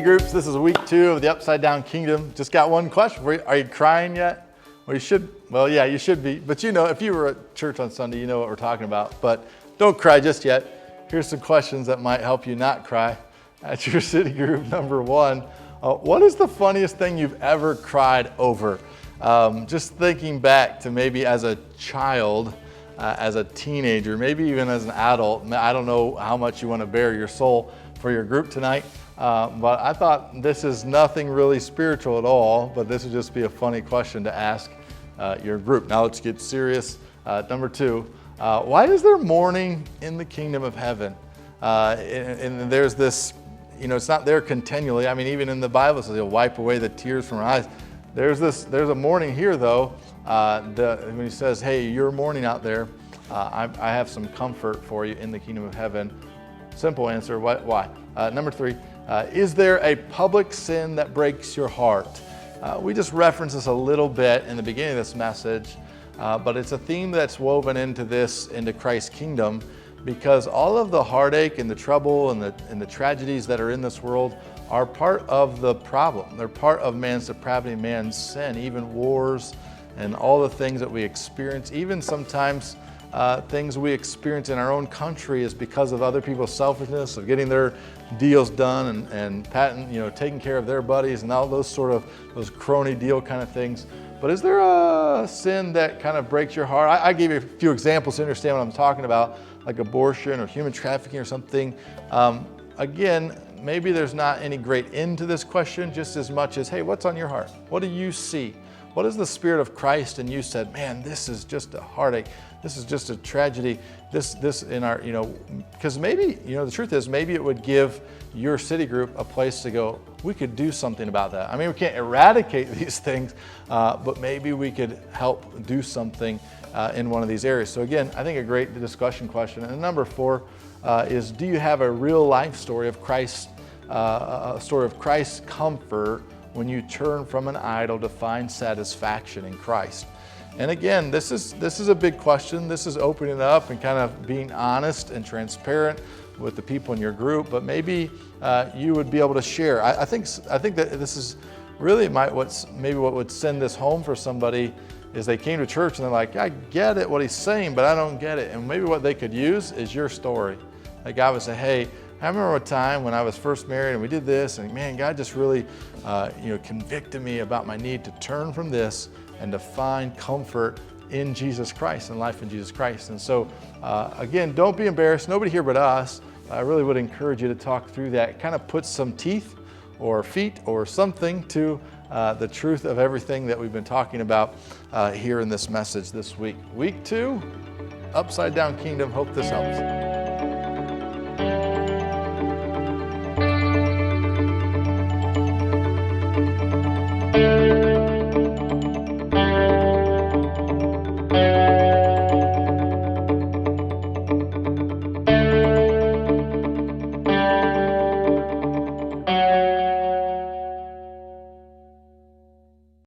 Groups, this is week 2 of the Upside Down Kingdom. Just got one question for you. Are you crying yet? Well, you should. Well, yeah, you should be. But you know, if you were at church on Sunday, you know what we're talking about. But don't cry just yet. Here's some questions that might help you not cry. At your city group, number 1, what is the funniest thing you've ever cried over? Just thinking back to maybe as a child, as a teenager, maybe even as an adult. I don't know how much you want to bare your soul for your group tonight. But I thought this is nothing really spiritual at all, but this would just be a funny question to ask your group. Now let's get serious. Number 2, why is there mourning in the kingdom of heaven? And there's this, you know, it's not there continually. I mean, even in the Bible it says he'll wipe away the tears from our eyes. There's a mourning here though, when he says, hey, you're mourning out there, I have some comfort for you in the kingdom of heaven. Simple answer, why? Number 3, is there a public sin that breaks your heart? We just referenced this a little bit in the beginning of this message, but it's a theme that's woven into Christ's kingdom, because all of the heartache and the trouble and the tragedies that are in this world are part of the problem. They're part of man's depravity, man's sin, even wars and all the things that we experience, even sometimes things we experience in our own country is because of other people's selfishness, of getting their deals done and taking care of their buddies and all those crony deal kind of things. But is there a sin that kind of breaks your heart? I gave you a few examples to understand what I'm talking about, like abortion or human trafficking or something. Again, maybe there's not any great end to this question, just as much as, hey, what's on your heart? What do you see? What is the Spirit of Christ? And you said, man, this is just a heartache. This is just a tragedy. This in our, because maybe, the truth is maybe it would give your city group a place to go, we could do something about that. I mean, we can't eradicate these things, but maybe we could help do something in one of these areas. So again, I think a great discussion question. And number 4 is, do you have a real life story of Christ, a story of Christ's comfort when you turn from an idol to find satisfaction in Christ? And again, this is a big question. This is opening up and kind of being honest and transparent with the people in your group. But maybe you would be able to share. I think that this is really what would send this home for somebody is they came to church and they're like, I get it what he's saying, but I don't get it. And maybe what they could use is your story. Like God would say, hey, I remember a time when I was first married and we did this, and man, God just really, convicted me about my need to turn from this and to find comfort in Jesus Christ and life in Jesus Christ. And so, again, don't be embarrassed. Nobody here but us. I really would encourage you to talk through that. Kind of put some teeth or feet or something to the truth of everything that we've been talking about here in this message this week. Week 2, Upside Down Kingdom. Hope this helps.